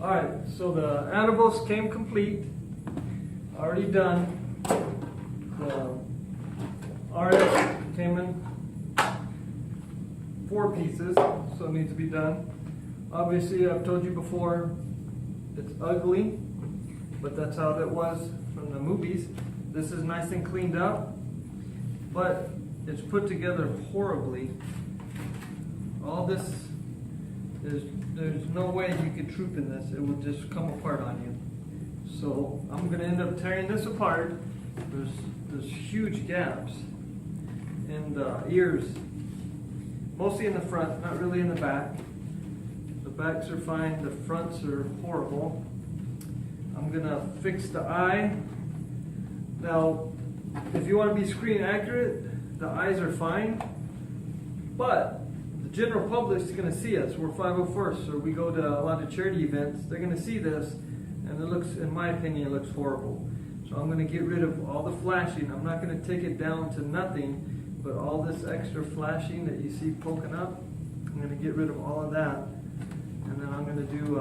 Alright, so the Anovos came complete, already done. The RS came in 4 pieces, so it needs to be done. Obviously, I've told you before, it's ugly, but that's how it was from the movies. This is nice and cleaned up, but it's put together horribly. All this is, there's no way you could troop in this. It will just come apart on you. So I'm going to end up tearing this apart. There's huge gaps in the ears, mostly in the front, not really in the back. The backs are fine, the fronts are horrible. I'm going to fix the eye. Now, if you want to be screen accurate, the eyes are fine, but the general public is going to see us. We're 501st, so we go to a lot of charity events. They're going to see this, and it looks, in my opinion, it looks horrible. So I'm going to get rid of all the flashing. I'm not going to take it down to nothing, but all this extra flashing that you see poking up, I'm going to get rid of all of that. And then I'm going to do,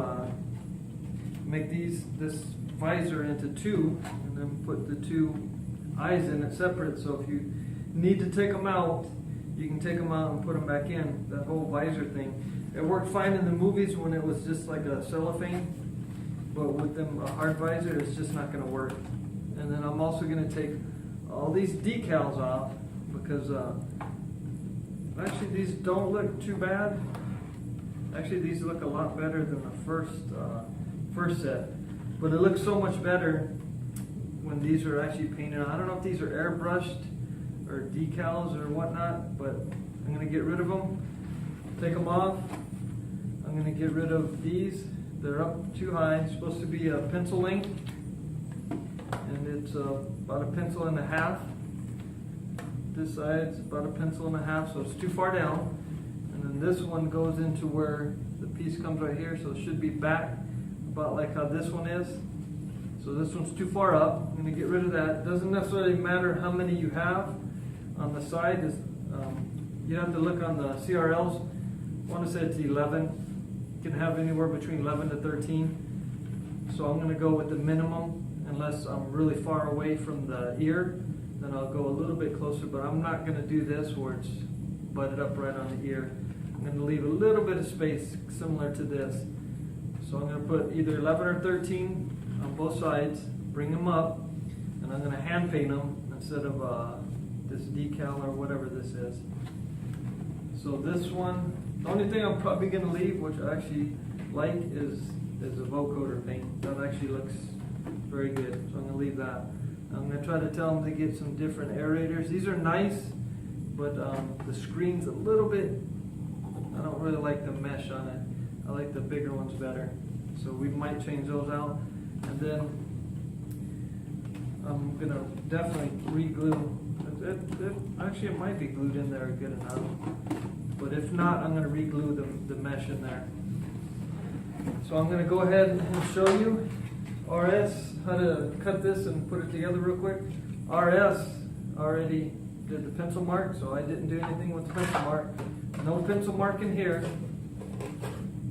make this visor into 2, and then put the 2 eyes in it separate. So if you need to take them out, you can take them out and put them back in. That whole visor thing. It worked fine in the movies when it was just like a cellophane, but with them a hard visor, it's just not going to work. And then I'm also going to take all these decals off because actually these don't look too bad. Actually, these look a lot better than the first set, but it looks so much better when these are actually painted on. I don't know if these are airbrushed or decals or whatnot, but I'm going to get rid of them, take them off. I'm going to get rid of these. They're up too high. It's supposed to be a pencil length, and it's about a pencil and a half. This side's about a pencil and a half, so it's too far down. And then this one goes into where the piece comes right here, so it should be back about like how this one is. So this one's too far up. I'm going to get rid of that. It doesn't necessarily matter how many you have on the side. You have to look on the CRLs. I want to say it's 11. You can have anywhere between 11 to 13. So I'm going to go with the minimum, unless I'm really far away from the ear. Then I'll go a little bit closer, but I'm not going to do this where it's butted up right on the ear. I'm going to leave a little bit of space similar to this. So I'm going to put either 11 or 13 on both sides, bring them up, and I'm going to hand paint them instead of this decal or whatever this is. So this one, the only thing I'm probably going to leave, which I actually like, is a vocoder paint. That actually looks very good, so I'm going to leave that. I'm going to try to tell them to get some different aerators. These are nice, but the screen's a little bit, I don't really like the mesh on it. I like the bigger ones better. So we might change those out. And then I'm going to definitely re-glue. Actually, it might be glued in there good enough. But if not, I'm going to re-glue the mesh in there. So I'm going to go ahead and show you RS, how to cut this and put it together real quick. RS already did the pencil mark, so I didn't do anything with the pencil mark. No pencil mark in here,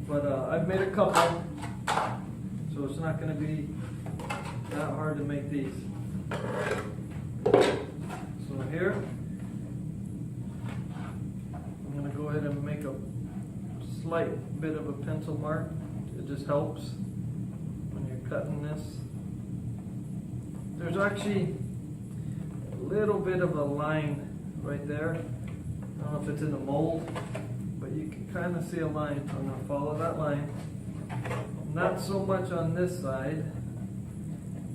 but I've made a couple, so it's not going to be that hard to make these. So here, I'm going to go ahead and make a slight bit of a pencil mark. It just helps when you're cutting this. There's actually a little bit of a line right there. I don't know if it's in the mold, but you can kind of see a line. So I'm going to follow that line. Not so much on this side,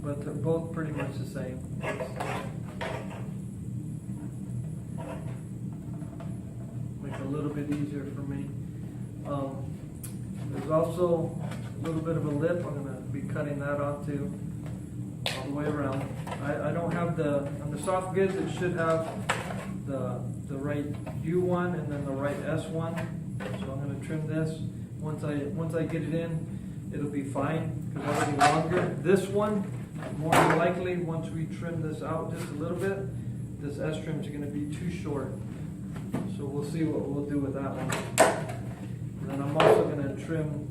but they're both pretty much the same. Make it a little bit easier for me. There's also a little bit of a lip. I'm going to be cutting that off too, all the way around. I don't have on the soft goods it should have the right U1 and then the right S1. So I'm going to trim this. Once I get it in, it'll be fine because it's already longer. This one, more than likely, once we trim this out just a little bit, this S trim is going to be too short. So we'll see what we'll do with that one. And then I'm also going to trim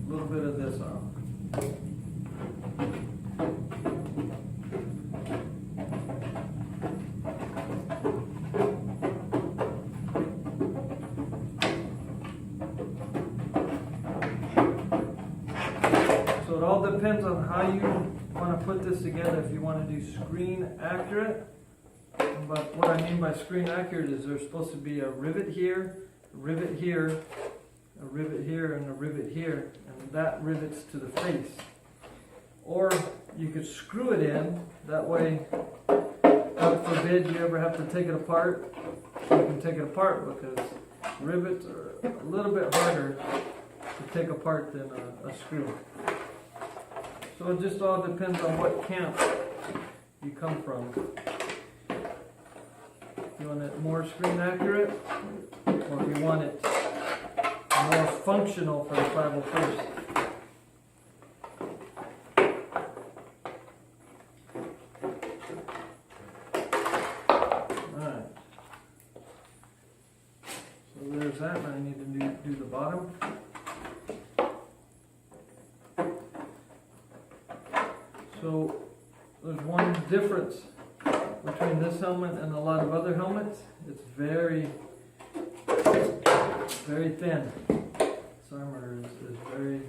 a little bit of this off. So it all depends on how you want to put this together. If you want to do screen accurate, but what I mean by screen accurate is there's supposed to be a rivet here, a rivet here, a rivet here, and a rivet here, and that rivets to the face. Or you could screw it in, that way, God forbid you ever have to take it apart, you can take it apart, because rivets are a little bit harder to take apart than a screw. So it just all depends on what camp you come from. You want it more screen accurate, or you want it more functional for the 501st. Alright. So there's that, and I need to do the bottom. So there's one difference between this helmet and a lot of other helmets. It's very thin. This armor is very,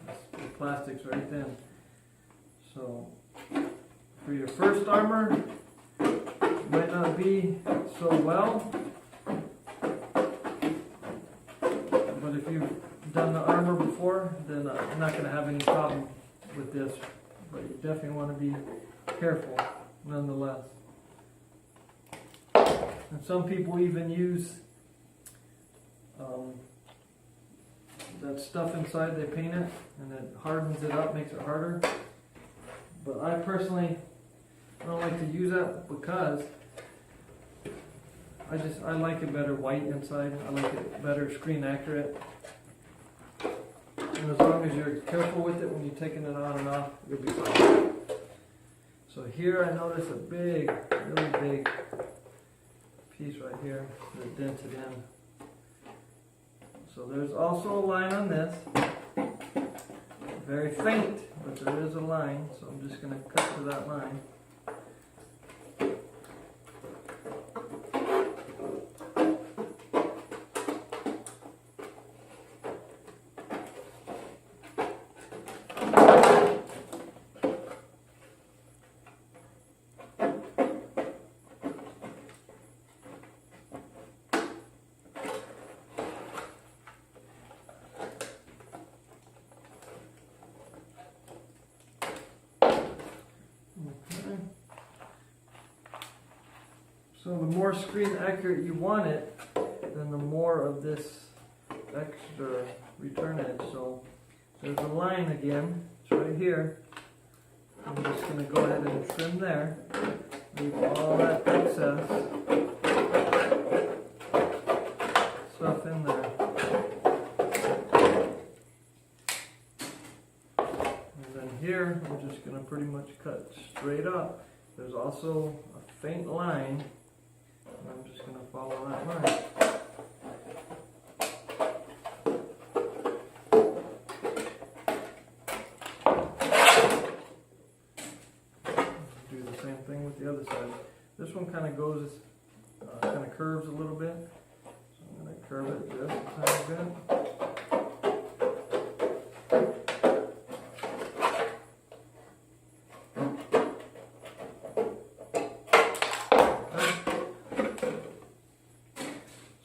the plastic's very thin. So for your first armor, it might not be so well. But if you've done the armor before, then you're not going to have any problem with this. But you definitely want to be careful nonetheless. And some people even use that stuff inside, they paint it, and it hardens it up, makes it harder. But I personally don't like to use that because I like it better white inside. I like it better screen accurate. And as long as you're careful with it when you're taking it on and off, you'll be fine. So here I notice a big, really big piece right here that dented in. So there's also a line on this. Very faint, but there is a line. So I'm just going to cut to that line. So the more screen accurate you want it, then the more of this extra return edge. So there's a line again, it's right here. I'm just going to go ahead and trim there, leave all that excess stuff in there. And then here, I'm just going to pretty much cut straight up. There's also a faint line. I'm just going to follow that line. Do the same thing with the other side. This one kind of goes, kind of curves a little bit. So I'm going to curve it just a tiny bit.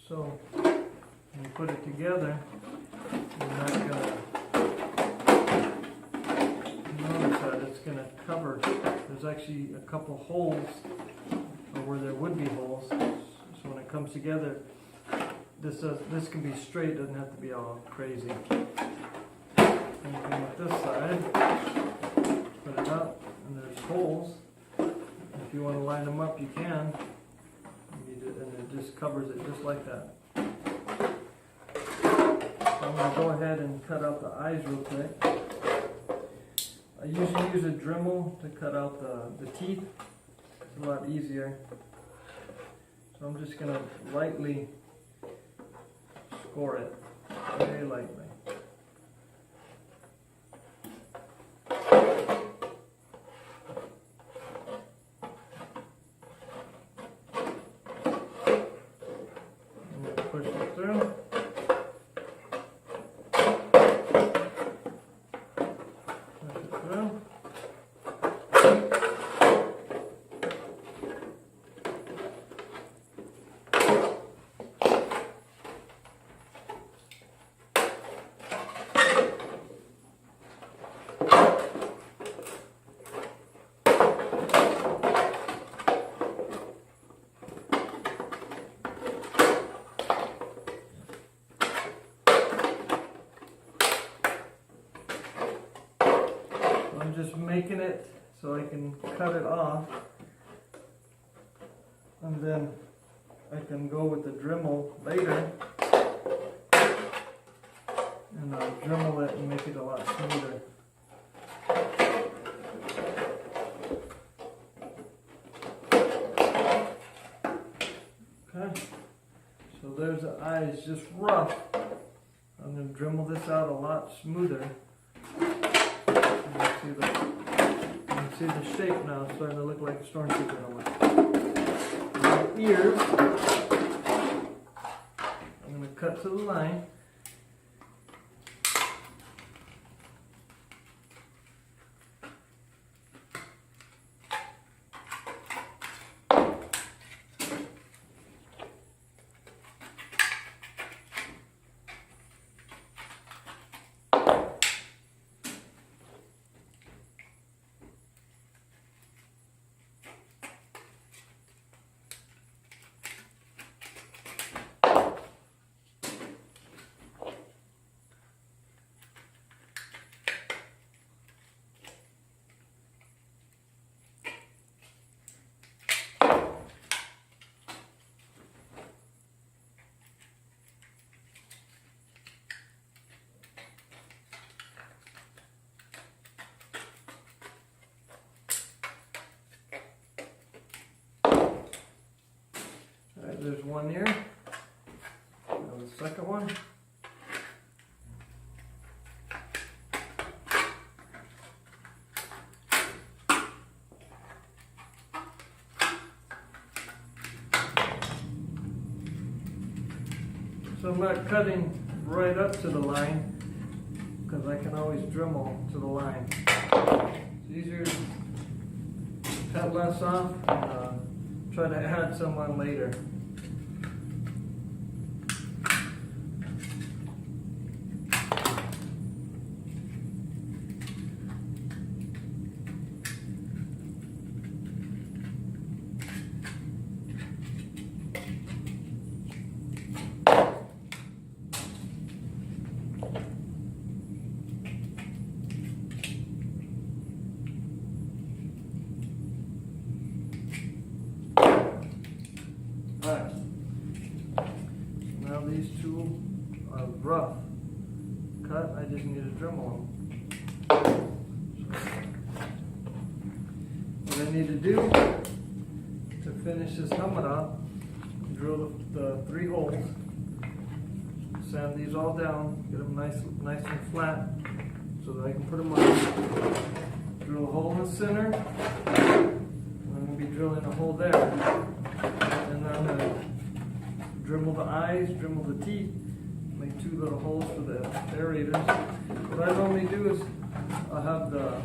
So when you put it together, you're not going to notice that it's going to cover. There's actually a couple holes, or where there would be holes. So when it comes together, this can be straight. Doesn't have to be all crazy. Same thing with this side. Put it up, and there's holes. If you want to line them up, you can. And it just covers it just like that. So I'm going to go ahead and cut out the eyes real quick. I usually use a Dremel to cut out the teeth. It's a lot easier. So I'm just going to lightly score it, very lightly. I'm just making it so I can cut it off, and then I can go with the Dremel later and I'll Dremel it and make it a lot smoother. Okay, so there's the eyes, just rough. I'm going to Dremel this out a lot smoother. You can see the shape now, it's starting to look like a stormtrooper helmet. The ears, I'm going to cut to the line. There's one ear. Now the second one. So I'm not cutting right up to the line because I can always Dremel to the line. It's easier to cut less off and try to add some on later. Alright, now these two are rough cut, I just need to Dremel them. What I need to do to finish this helmet off, drill the 3 holes, sand these all down, get them nice and flat so that I can put them on. Drill a hole in the center, and I'm going to be drilling a hole there. And then I'm going to Dremel the eyes, Dremel the teeth, make 2 little holes for the aerators. What I normally do is I'll have the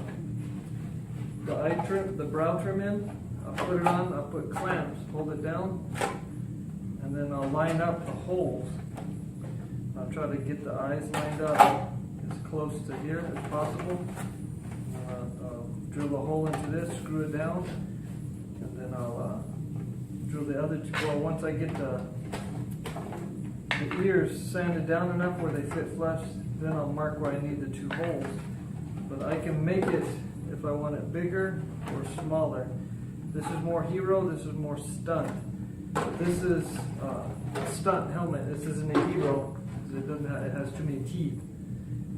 eye trim, the brow trim in, I'll put it on, I'll put clamps, hold it down, and then I'll line up the holes. I'll try to get the eyes lined up as close to here as possible. I'll drill a hole into this, screw it down, and then I'll drill the other 2. Well, once I get the ears sanded down enough where they fit flush, then I'll mark where I need the 2 holes. But I can make it if I want it bigger or smaller. This is more hero, this is more stunt. This is a stunt helmet, this isn't a hero because it has too many teeth.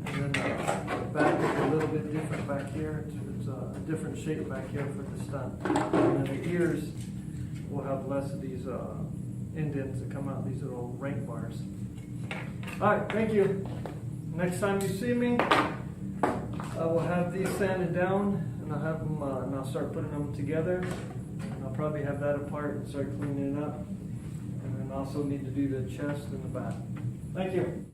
And then the back is a little bit different back here. It's a different shape back here for the stunt. And then the ears will have less of these indents that come out, these little rank bars. Alright, thank you. Next time you see me, I will have these sanded down and I'll have them, and I'll start putting them together. And I'll probably have that apart and start cleaning it up. And then also need to do the chest and the back. Thank you.